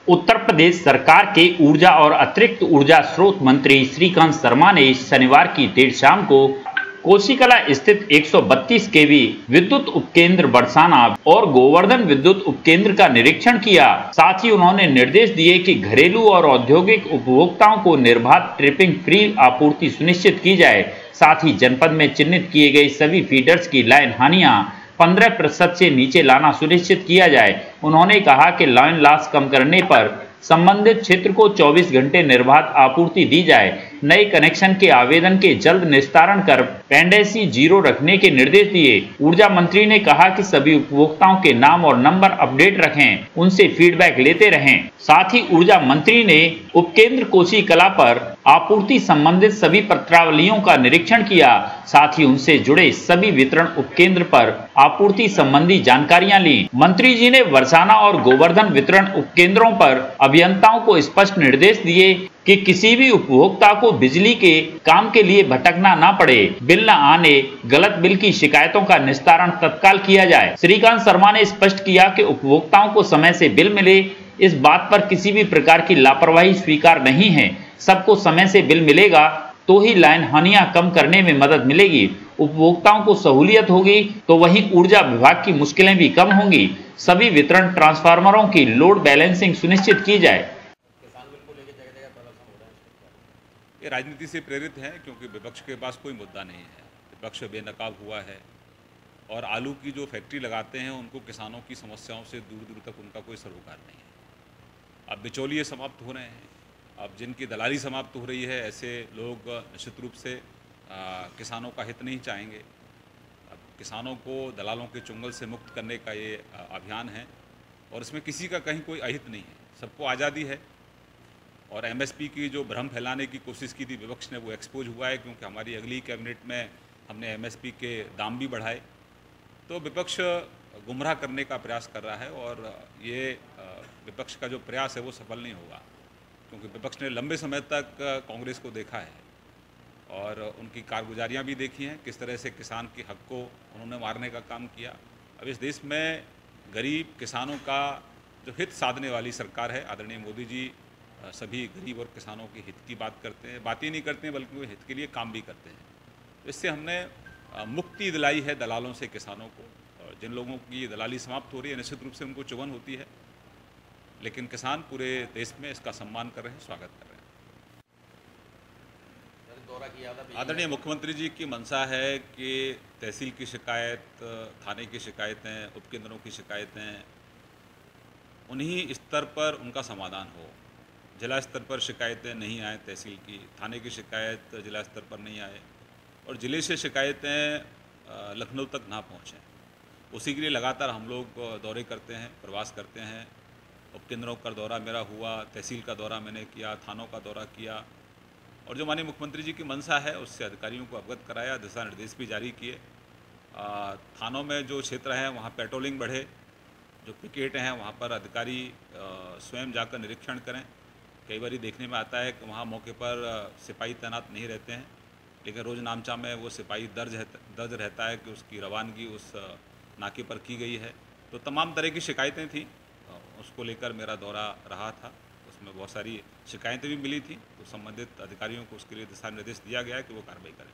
उत्तर प्रदेश सरकार के ऊर्जा और अतिरिक्त ऊर्जा स्रोत मंत्री श्रीकांत शर्मा ने शनिवार की देर शाम को कोसीकला स्थित 132 केवी विद्युत उपकेंद्र बरसाना और गोवर्धन विद्युत उपकेंद्र का निरीक्षण किया। साथ ही उन्होंने निर्देश दिए कि घरेलू और औद्योगिक उपभोक्ताओं को निर्बाध ट्रिपिंग फ्री आपूर्ति सुनिश्चित की जाए। साथ ही जनपद में चिन्हित किए गए सभी फीडर्स की लाइन हानियां 15% से नीचे लाना सुनिश्चित किया जाए। उन्होंने कहा कि लाइन लॉस कम करने पर संबंधित क्षेत्र को 24 घंटे निर्बाध आपूर्ति दी जाए। नए कनेक्शन के आवेदन के जल्द निस्तारण कर पेंडेंसी जीरो रखने के निर्देश दिए। ऊर्जा मंत्री ने कहा कि सभी उपभोक्ताओं के नाम और नंबर अपडेट रखें, उनसे फीडबैक लेते रहें। साथ ही ऊर्जा मंत्री ने उपकेंद्र कोसीकला पर आपूर्ति संबंधित सभी पत्रावलियों का निरीक्षण किया। साथ ही उनसे जुड़े सभी वितरण उपकेंद्र पर आपूर्ति संबंधी जानकारियां ली। मंत्री जी ने बरसाना और गोवर्धन वितरण उपकेंद्रों पर अभियंताओं को स्पष्ट निर्देश दिए कि किसी भी उपभोक्ता को बिजली के काम के लिए भटकना न पड़े। बिल न आने, गलत बिल की शिकायतों का निस्तारण तत्काल किया जाए। श्रीकांत शर्मा ने स्पष्ट किया कि उपभोक्ताओं को समय से बिल मिले, इस बात पर किसी भी प्रकार की लापरवाही स्वीकार नहीं है। सबको समय से बिल मिलेगा तो ही लाइन हानियां कम करने में मदद मिलेगी, उपभोक्ताओं को सहूलियत होगी तो वहीं ऊर्जा विभाग की मुश्किलें भी कम होंगी। सभी वितरण ट्रांसफार्मरों की लोड बैलेंसिंग सुनिश्चित की जाए। ये राजनीति से प्रेरित है, क्योंकि विपक्ष के पास कोई मुद्दा नहीं है। विपक्ष बेनकाब हुआ है और आलू की जो फैक्ट्री लगाते हैं उनको किसानों की समस्याओं से दूर दूर तक उनका कोई सरोकार नहीं है। अब बिचौलिए समाप्त हो रहे हैं, अब जिनकी दलाली समाप्त हो रही है, ऐसे लोग निश्चित रूप से किसानों का हित नहीं चाहेंगे। अब किसानों को दलालों के चुंगल से मुक्त करने का ये अभियान है और इसमें किसी का कहीं कोई अहित नहीं है, सबको आज़ादी है। और एमएसपी की जो भ्रम फैलाने की कोशिश की थी विपक्ष ने, वो एक्सपोज हुआ है, क्योंकि हमारी अगली कैबिनेट में हमने एमएसपी के दाम भी बढ़ाए। तो विपक्ष गुमराह करने का प्रयास कर रहा है और ये विपक्ष का जो प्रयास है वो सफल नहीं होगा, क्योंकि विपक्ष ने लंबे समय तक कांग्रेस को देखा है और उनकी कारगुजारियाँ भी देखी हैं, किस तरह से किसान के हक को उन्होंने मारने का काम किया। अब इस देश में गरीब किसानों का जो हित साधने वाली सरकार है, आदरणीय मोदी जी सभी गरीब और किसानों के हित की बात करते हैं, बात ही नहीं करते हैं बल्कि वो हित के लिए काम भी करते हैं। तो इससे हमने मुक्ति दिलाई है दलालों से किसानों को। जिन लोगों की दलाली समाप्त हो रही है निश्चित रूप से उनको चुभन होती है, लेकिन किसान पूरे देश में इसका सम्मान कर रहे हैं, स्वागत कर रहे हैं। आदरणीय मुख्यमंत्री जी की मंशा है कि तहसील की शिकायत, थाने की शिकायतें, उपकेंद्रों की शिकायतें, उन्हीं स्तर पर उनका समाधान हो। जिला स्तर पर शिकायतें नहीं आए, तहसील की, थाने की शिकायत जिला स्तर पर नहीं आए और ज़िले से शिकायतें लखनऊ तक ना पहुँचें। उसी के लिए लगातार हम लोग दौरे करते हैं, प्रवास करते हैं। उपकेंद्रों का दौरा मेरा हुआ, तहसील का दौरा मैंने किया, थानों का दौरा किया और जो माननीय मुख्यमंत्री जी की मंशा है उससे अधिकारियों को अवगत कराया, दिशा निर्देश भी जारी किए। थानों में जो क्षेत्र हैं वहाँ पेट्रोलिंग बढ़े, जो पिकेट हैं वहाँ पर अधिकारी स्वयं जाकर निरीक्षण करें। कई बार देखने में आता है कि वहाँ मौके पर सिपाही तैनात नहीं रहते हैं, लेकिन रोज़ नामचा में वो सिपाही दर्ज रहता है कि उसकी रवानगी उस नाके पर की गई है। तो तमाम तरह की शिकायतें थी, उसको लेकर मेरा दौरा रहा था। उसमें बहुत सारी शिकायतें भी मिली थी, तो संबंधित अधिकारियों को उसके लिए दिशा निर्देश दिया गया है कि वो कार्रवाई करें।